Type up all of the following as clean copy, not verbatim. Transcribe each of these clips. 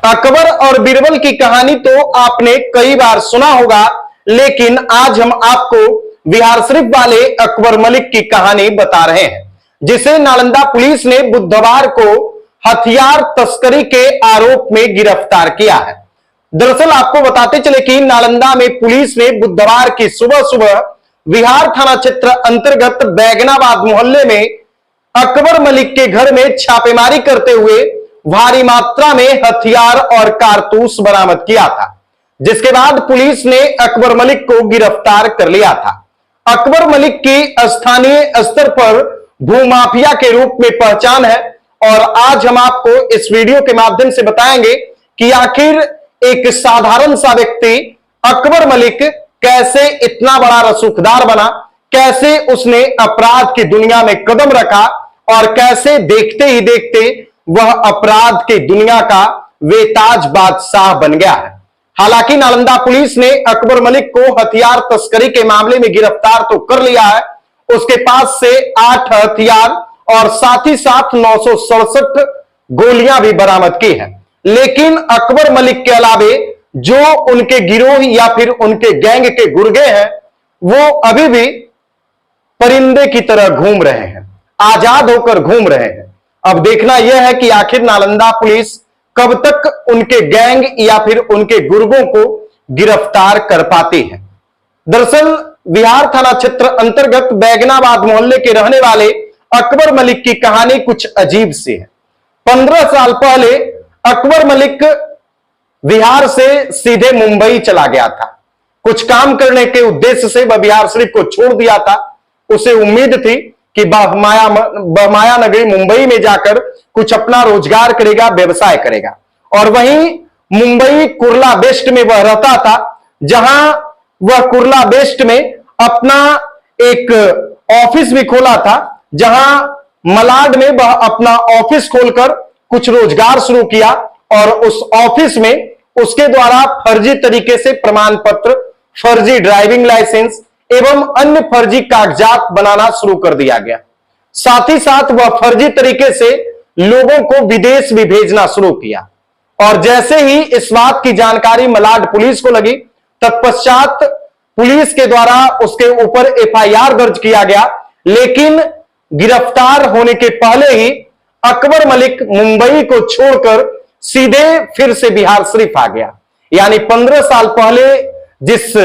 अकबर और बीरबल की कहानी तो आपने कई बार सुना होगा, लेकिन आज हम आपको बिहार शरीफ वाले अकबर मलिक की कहानी बता रहे हैं, जिसे नालंदा पुलिस ने बुधवार को हथियार तस्करी के आरोप में गिरफ्तार किया है। दरअसल आपको बताते चले कि नालंदा में पुलिस ने बुधवार की सुबह सुबह बिहार थाना क्षेत्र अंतर्गत बैगनाबाद मोहल्ले में अकबर मलिक के घर में छापेमारी करते हुए भारी मात्रा में हथियार और कारतूस बरामद किया था, जिसके बाद पुलिस ने अकबर मलिक को गिरफ्तार कर लिया था। अकबर मलिक की स्थानीय स्तर पर भूमाफिया के रूप में पहचान है और आज हम आपको इस वीडियो के माध्यम से बताएंगे कि आखिर एक साधारण सा व्यक्ति अकबर मलिक कैसे इतना बड़ा रसूखदार बना, कैसे उसने अपराध की दुनिया में कदम रखा और कैसे देखते ही देखते वह अपराध की दुनिया का बेताज बादशाह बन गया है। हालांकि नालंदा पुलिस ने अकबर मलिक को हथियार तस्करी के मामले में गिरफ्तार तो कर लिया है। उसके पास से 8 हथियार और साथ ही साथ 967 गोलियां भी बरामद की है। लेकिन अकबर मलिक के अलावे जो उनके गिरोह या फिर उनके गैंग के गुर्गे हैं, वो अभी भी परिंदे की तरह घूम रहे हैं, आजाद होकर घूम रहे हैं। अब देखना यह है कि आखिर नालंदा पुलिस कब तक उनके गैंग या फिर उनके गुर्गों को गिरफ्तार कर पाती है। दरअसल बिहार थाना क्षेत्र अंतर्गत बैगनाबाद मोहल्ले के रहने वाले अकबर मलिक की कहानी कुछ अजीब सी है। 15 साल पहले अकबर मलिक बिहार से सीधे मुंबई चला गया था। कुछ काम करने के उद्देश्य से वह बिहार शरीफ को छोड़ दिया था। उसे उम्मीद थी कि बहमाया नगरी मुंबई में जाकर कुछ अपना रोजगार करेगा, व्यवसाय करेगा। और वहीं मुंबई कुर्ला वेस्ट में वह रहता था, जहां वह कुर्ला वेस्ट में अपना एक ऑफिस भी खोला था, जहां मलाड में वह अपना ऑफिस खोलकर कुछ रोजगार शुरू किया और उस ऑफिस में उसके द्वारा फर्जी तरीके से प्रमाण पत्र, फर्जी ड्राइविंग लाइसेंस एवं अन्य फर्जी कागजात बनाना शुरू कर दिया गया। साथ ही साथ वह फर्जी तरीके से लोगों को विदेश भी भेजना शुरू किया। और जैसे ही इस बात की जानकारी मलाड पुलिस को लगी, तत्पश्चात पुलिस के द्वारा उसके ऊपर एफआईआर दर्ज किया गया। लेकिन गिरफ्तार होने के पहले ही अकबर मलिक मुंबई को छोड़कर सीधे फिर से बिहार शरीफ आ गया। यानी 15 साल पहले जिस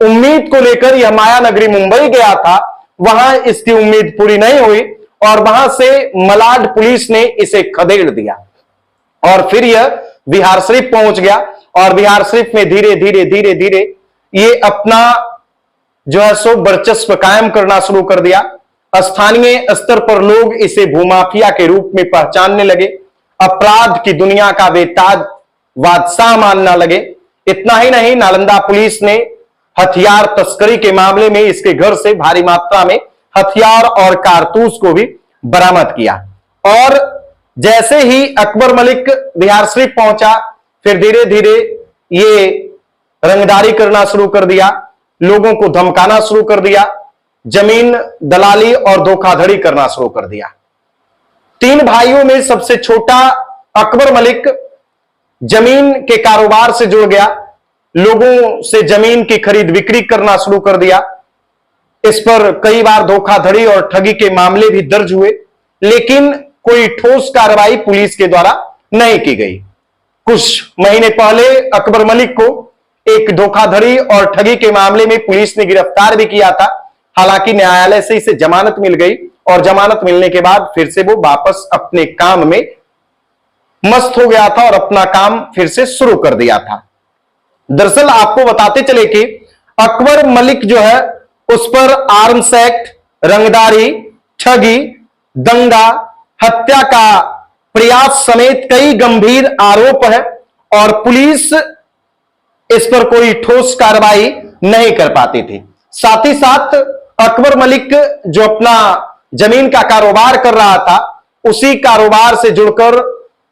उम्मीद को लेकर यह माया नगरी मुंबई गया था, वहां इसकी उम्मीद पूरी नहीं हुई और वहां से मलाड पुलिस ने इसे खदेड़ दिया और फिर यह बिहार शरीफ पहुंच गया। और बिहार शरीफ में धीरे धीरे धीरे धीरे ये अपना जो है सो वर्चस्व कायम करना शुरू कर दिया। स्थानीय स्तर पर लोग इसे भूमाफिया के रूप में पहचानने लगे, अपराध की दुनिया का बेताज बादशाह मानना लगे। इतना ही नहीं, नालंदा पुलिस ने हथियार तस्करी के मामले में इसके घर से भारी मात्रा में हथियार और कारतूस को भी बरामद किया। और जैसे ही अकबर मलिक बिहार शरीफ पहुंचा, फिर धीरे धीरे ये रंगदारी करना शुरू कर दिया, लोगों को धमकाना शुरू कर दिया, जमीन दलाली और धोखाधड़ी करना शुरू कर दिया। 3 भाइयों में सबसे छोटा अकबर मलिक जमीन के कारोबार से जुड़ गया, लोगों से जमीन की खरीद बिक्री करना शुरू कर दिया। इस पर कई बार धोखाधड़ी और ठगी के मामले भी दर्ज हुए, लेकिन कोई ठोस कार्रवाई पुलिस के द्वारा नहीं की गई। कुछ महीने पहले अकबर मलिक को एक धोखाधड़ी और ठगी के मामले में पुलिस ने गिरफ्तार भी किया था। हालांकि न्यायालय से इसे जमानत मिल गई और जमानत मिलने के बाद फिर से वो वापस अपने काम में मस्त हो गया था और अपना काम फिर से शुरू कर दिया था। दरअसल आपको बताते चले कि अकबर मलिक जो है उस पर आर्म्स एक्ट, रंगदारी, ठगी, दंगा, हत्या का प्रयास समेत कई गंभीर आरोप है और पुलिस इस पर कोई ठोस कार्रवाई नहीं कर पाती थी। साथ ही साथ अकबर मलिक जो अपना जमीन का कारोबार कर रहा था, उसी कारोबार से जुड़कर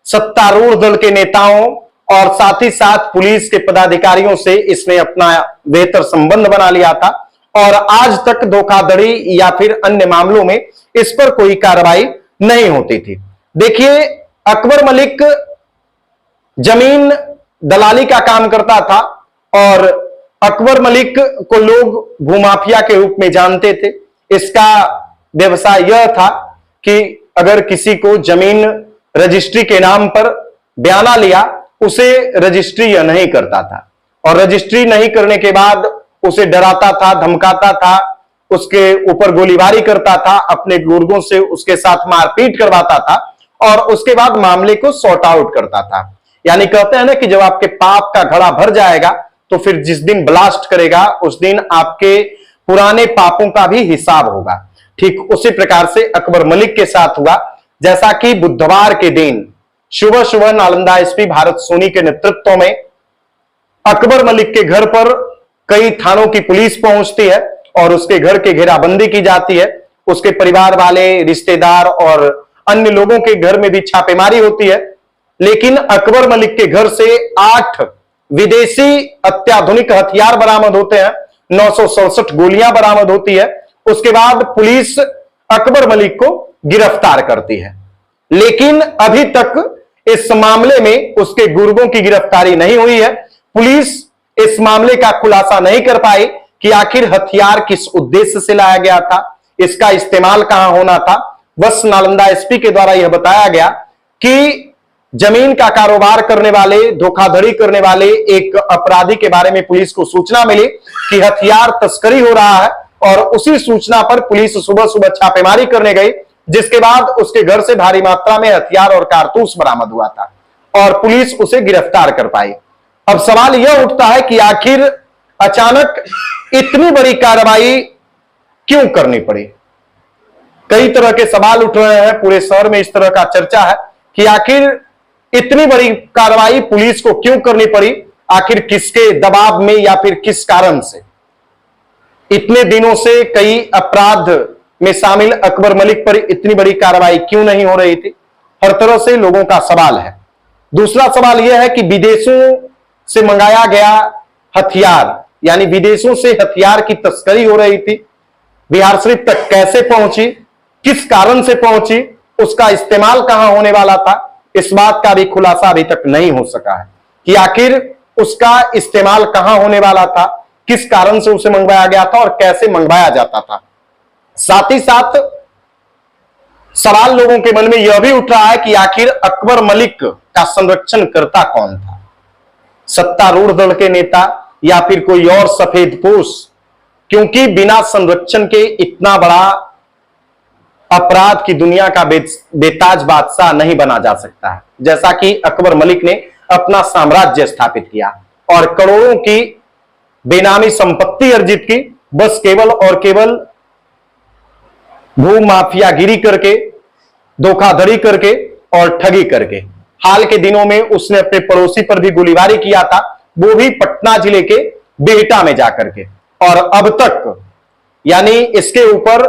सत्तारूढ़ दल के नेताओं और साथ ही साथ पुलिस के पदाधिकारियों से इसने अपना बेहतर संबंध बना लिया था और आज तक धोखाधड़ी या फिर अन्य मामलों में इस पर कोई कार्रवाई नहीं होती थी। देखिए, अकबर मलिक जमीन दलाली का काम करता था और अकबर मलिक को लोग भूमाफिया के रूप में जानते थे। इसका व्यवसाय यह था कि अगर किसी को जमीन रजिस्ट्री के नाम पर बयाना लिया, उसे रजिस्ट्री यह नहीं करता था और रजिस्ट्री नहीं करने के बाद उसे डराता था, धमकाता था, उसके ऊपर गोलीबारी करता था, अपने गुर्गों से उसके साथ मारपीट करवाता था और उसके बाद मामले को सॉर्ट आउट करता था। यानी कहते हैं ना कि जब आपके पाप का घड़ा भर जाएगा तो फिर जिस दिन ब्लास्ट करेगा उस दिन आपके पुराने पापों का भी हिसाब होगा। ठीक उसी प्रकार से अकबर मलिक के साथ हुआ। जैसा कि बुधवार के दिन सुबह सुबह नालंदा एसपी भारत सोनी के नेतृत्व में अकबर मलिक के घर पर कई थानों की पुलिस पहुंचती है और उसके घर की घेराबंदी की जाती है। उसके परिवार वाले, रिश्तेदार और अन्य लोगों के घर में भी छापेमारी होती है। लेकिन अकबर मलिक के घर से 8 विदेशी अत्याधुनिक हथियार बरामद होते हैं, 967 गोलियां बरामद होती है। उसके बाद पुलिस अकबर मलिक को गिरफ्तार करती है, लेकिन अभी तक इस मामले में उसके गुर्गों की गिरफ्तारी नहीं हुई है। पुलिस इस मामले का खुलासा नहीं कर पाई कि आखिर हथियार किस उद्देश्य से लाया गया था, इसका इस्तेमाल कहां होना था। बस नालंदा एसपी के द्वारा यह बताया गया कि जमीन का कारोबार करने वाले, धोखाधड़ी करने वाले एक अपराधी के बारे में पुलिस को सूचना मिली कि हथियार तस्करी हो रहा है और उसी सूचना पर पुलिस सुबह सुबह छापेमारी करने गई, जिसके बाद उसके घर से भारी मात्रा में हथियार और कारतूस बरामद हुआ था और पुलिस उसे गिरफ्तार कर पाई। अब सवाल यह उठता है कि आखिर अचानक इतनी बड़ी कार्रवाई क्यों करनी पड़ी। कई तरह के सवाल उठ रहे हैं, पूरे शहर में इस तरह का चर्चा है कि आखिर इतनी बड़ी कार्रवाई पुलिस को क्यों करनी पड़ी, आखिर किसके दबाव में या फिर किस कारण से। इतने दिनों से कई अपराध में शामिल अकबर मलिक पर इतनी बड़ी कार्रवाई क्यों नहीं हो रही थी, हर तरह से लोगों का सवाल है। दूसरा सवाल यह है कि विदेशों से मंगाया गया हथियार, यानी विदेशों से हथियार की तस्करी हो रही थी, बिहार शरीफ तक कैसे पहुंची, किस कारण से पहुंची, उसका इस्तेमाल कहां होने वाला था, इस बात का भी खुलासा अभी तक नहीं हो सका है कि आखिर उसका इस्तेमाल कहां होने वाला था, किस कारण से उसे मंगवाया गया था और कैसे मंगवाया जाता था। साथ ही साथ सवाल लोगों के मन में यह भी उठ रहा है कि आखिर अकबर मलिक का संरक्षण करता कौन था, सत्तारूढ़ दल के नेता या फिर कोई और सफेदपोश, क्योंकि बिना संरक्षण के इतना बड़ा अपराध की दुनिया का बेताज बादशाह नहीं बना जा सकता है। जैसा कि अकबर मलिक ने अपना साम्राज्य स्थापित किया और करोड़ों की बेनामी संपत्ति अर्जित की, बस केवल और केवल भू माफियागिरी करके, धोखाधड़ी करके और ठगी करके। हाल के दिनों में उसने अपने पड़ोसी पर भी गोलीबारी किया था, वो भी पटना जिले के बिहटा में जाकर के। और अब तक यानी इसके ऊपर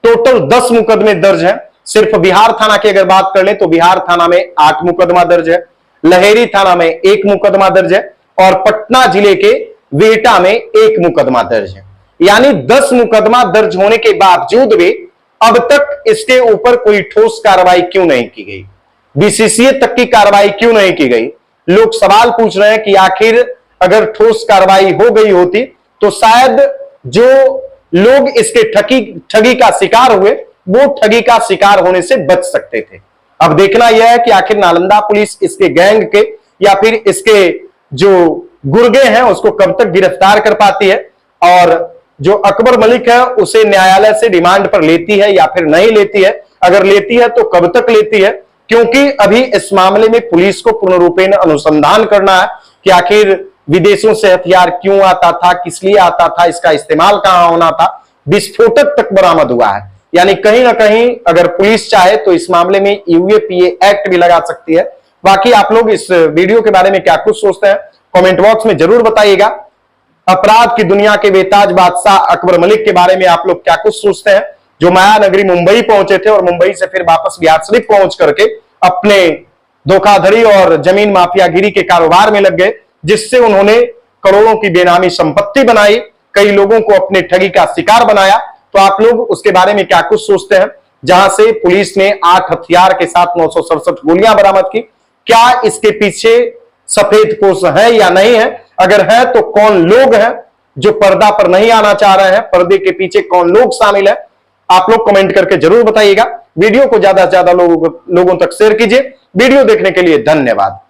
टोटल 10 मुकदमे दर्ज हैं। सिर्फ बिहार थाना की अगर बात कर ले तो बिहार थाना में 8 मुकदमा दर्ज है, लहेरी थाना में 1 मुकदमा दर्ज है और पटना जिले के बिहटा में 1 मुकदमा दर्ज है। यानी 10 मुकदमा दर्ज होने के बावजूद भी अब तक इसके ऊपर कोई ठोस कार्रवाई क्यों नहीं की गई, बीसीसीए तक की कार्रवाई क्यों नहीं की गई। लोग सवाल पूछ रहे हैं कि आखिर अगर ठोस कार्रवाई हो गई होती तो शायद जो लोग इसके ठगी का शिकार हुए वो ठगी का शिकार होने से बच सकते थे। अब देखना यह है कि आखिर नालंदा पुलिस इसके गैंग के या फिर इसके जो गुर्गे हैं उसको कब तक गिरफ्तार कर पाती है और जो अकबर मलिक है उसे न्यायालय से रिमांड पर लेती है या फिर नहीं लेती है। अगर लेती है तो कब तक लेती है, क्योंकि अभी इस मामले में पुलिस को पूर्ण रूपेण अनुसंधान करना है कि आखिर विदेशों से हथियार क्यों आता था, किस लिए आता था, इसका इस्तेमाल कहां होना था। विस्फोटक तक बरामद हुआ है, यानी कहीं ना कहीं अगर पुलिस चाहे तो इस मामले में यूएपीए एक्ट भी लगा सकती है। बाकी आप लोग इस वीडियो के बारे में क्या कुछ सोचते हैं कमेंट बॉक्स में जरूर बताइएगा। अपराध की दुनिया के बेताज बादशाह अकबर मलिक के बारे में आप लोग क्या कुछ सोचते हैं, जो माया नगरी मुंबई पहुंचे थे और मुंबई से फिर वापस बिहार शरीफ पहुंच करके अपने धोखाधड़ी और जमीन माफियागिरी के कारोबार में लग गए, जिससे उन्होंने करोड़ों की बेनामी संपत्ति बनाई, कई लोगों को अपने ठगी का शिकार बनाया। तो आप लोग उसके बारे में क्या कुछ सोचते हैं, जहां से पुलिस ने 8 हथियार के साथ 967 गोलियां बरामद की, क्या इसके पीछे सफेद पोश है या नहीं है, अगर है तो कौन लोग हैं जो पर्दा पर नहीं आना चाह रहे हैं, पर्दे के पीछे कौन लोग शामिल है, आप लोग कमेंट करके जरूर बताइएगा। वीडियो को ज्यादा से ज्यादा लोगों तक शेयर कीजिए। वीडियो देखने के लिए धन्यवाद।